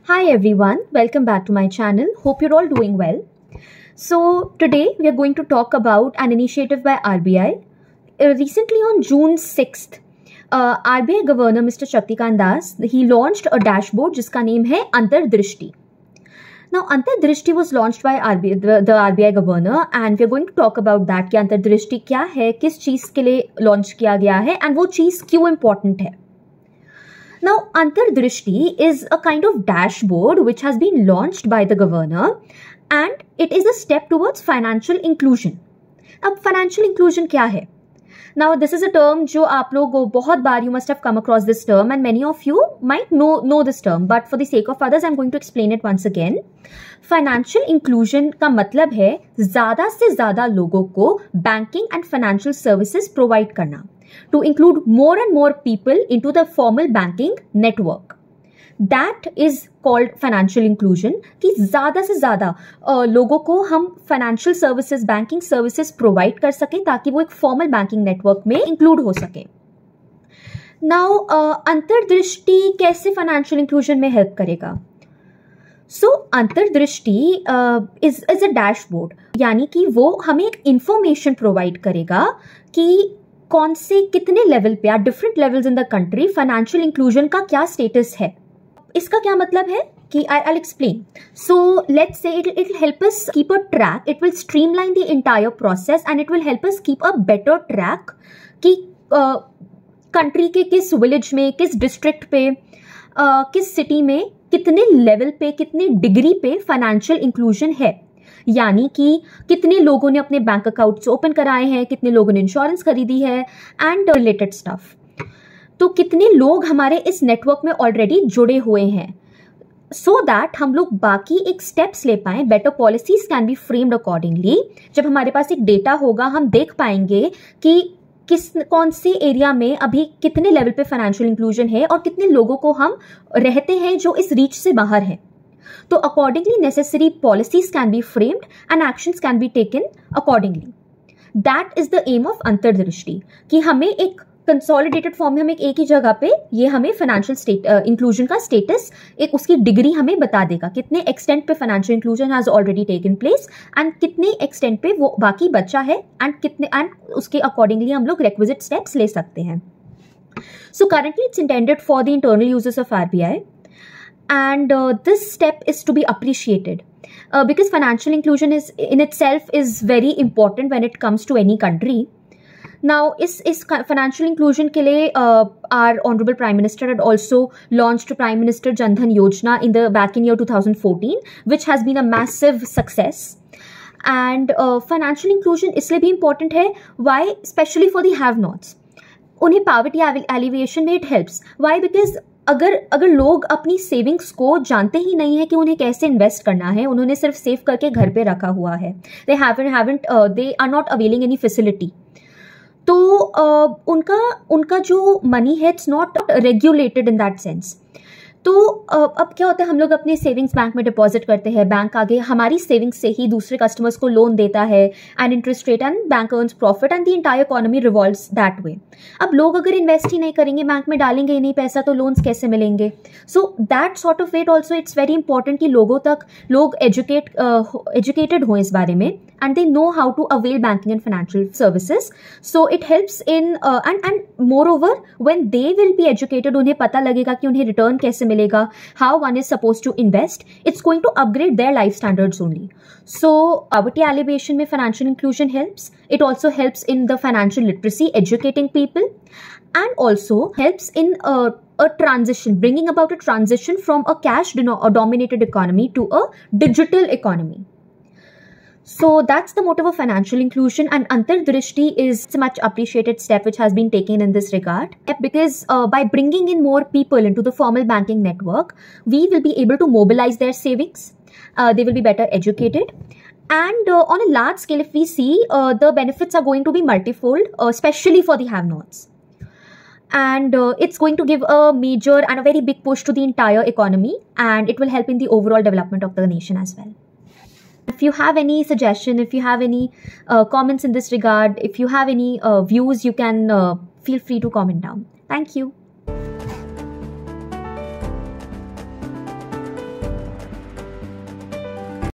Hi everyone, welcome back to my channel. Hope you're all doing well. So today we are going to talk about an initiative by RBI. Recently on June 6th, RBI Governor Mr. Shaktikant Das, he launched a dashboard जिसका name है अंतर्दृष्टि. Now अंतर्दृष्टि was launched by the RBI Governor and we are going to talk about that कि अंतर्दृष्टि क्या है, किस चीज़ के लिए launch किया गया है and वो चीज़ क्यों important है. Now, Antardrishti is a kind of dashboard which has been launched by the governor and it is a step towards financial inclusion. अब financial inclusion क्या है? Now, this is a term जो आप लोग बहुत बार you must have come across this term and many of you might know this term, but for the sake of others, I'm going to explain it once again. Financial inclusion का मतलब है ज़्यादा से ज़्यादा लोगों को banking and financial services provide करना. To include more and more people into the formal banking network. That is called financial inclusion कि ज़्यादा से ज़्यादा लोगों को हम financial services, banking services provide कर सकें ताकि वो एक formal banking network में include हो सके. Now, अंतर्दृष्टि कैसे financial inclusion में help करेगा? So, अंतर्दृष्टि is a dashboard यानी कि वो हमें एक information provide करेगा कि कौन से कितने लेवल पे या different levels in the country financial inclusion का क्या स्टेटस है. इसका क्या मतलब है कि I explain. So let's say it will help us keep a track, it will streamline the entire process and it will help us keep a better track कि country के किस विलेज में, किस डिस्ट्रिक्ट पे, किस सिटी में कितने level पे, कितने डिग्री पे फाइनेंशियल इंक्लूजन है. यानी कि कितने लोगों ने अपने बैंक अकाउंट्स ओपन कराए हैं, कितने लोगों ने इंश्योरेंस खरीदी है एंड रिलेटेड स्टफ. तो कितने लोग हमारे इस नेटवर्क में ऑलरेडी जुड़े हुए हैं सो दैट हम लोग बाकी एक स्टेप्स ले पाएं. Better policies can be framed accordingly. जब हमारे पास एक डेटा होगा हम देख पाएंगे कि कौन से एरिया में अभी कितने लेवल पे फाइनेंशियल इंक्लूजन है और कितने लोगों को हम रहते हैं जो इस रीच से बाहर हैं. तो accordingly necessary policies can be framed and actions can be taken accordingly. That is the aim of अंतर्दृष्टि कि हमें एक consolidated form में हमें एक ही जगह पे ये हमें financial inclusion का status एक उसकी डिग्री हमें बता देगा कितने extent पे financial inclusion has already taken place and कितने extent पे वो बाकी बचा है and उसके accordingly हम लोग requisite steps ले सकते हैं. So currently it's intended for the internal users of RBI. And this step is to be appreciated because financial inclusion is in itself is very important when it comes to any country. Now, is financial inclusion के लिए our honorable Prime Minister had also launched Prime Minister Jan Dhan Yojana back in year 2014, which has been a massive success. And financial inclusion इसलिए भी important है. Why? Especially for the have-nots. उन्हें poverty alleviation में it helps. Why? Because अगर लोग अपनी savings को जानते ही नहीं है कि उन्हें कैसे इन्वेस्ट करना है, उन्होंने सिर्फ सेव करके घर पे रखा हुआ है, they are not availing any facility, तो उनका जो मनी है it's not regulated in that sense. तो अब क्या होता है, हम लोग अपने सेविंग्स बैंक में डिपॉजिट करते हैं, बैंक आगे हमारी सेविंग्स से ही दूसरे कस्टमर्स को लोन देता है and interest rate and bank earns profit and the entire economy revolves that way. अब लोग अगर इन्वेस्ट ही नहीं करेंगे, बैंक में डालेंगे ही नहीं पैसा, तो लोन्स कैसे मिलेंगे. So that sort of weight also it's very important कि लोग एजुकेटेड हों इस बारे में and they know how to avail banking and financial services. So it helps in and moreover when they will be educated, उन्हें पता लगेगा कि उन्हें return कैसे मिलेगा, how one is supposed to invest. It's going to upgrade their life standards only. So poverty alleviation में financial inclusion helps. It also helps in the financial literacy, educating people, and also helps in a transition, bringing about a transition from a cash dominated economy to a digital economy. So that's the motive of financial inclusion, and Antardrishti is a much appreciated step which has been taken in this regard because by bringing in more people into the formal banking network, we will be able to mobilize their savings, they will be better educated, and on a large scale if we see the benefits are going to be multifold, especially for the have-nots. And it's going to give a major and a very big push to the entire economy, and it will help in the overall development of the nation as well. If you have any suggestion, if you have any comments in this regard, if you have any views, you can feel free to comment down. Thank you.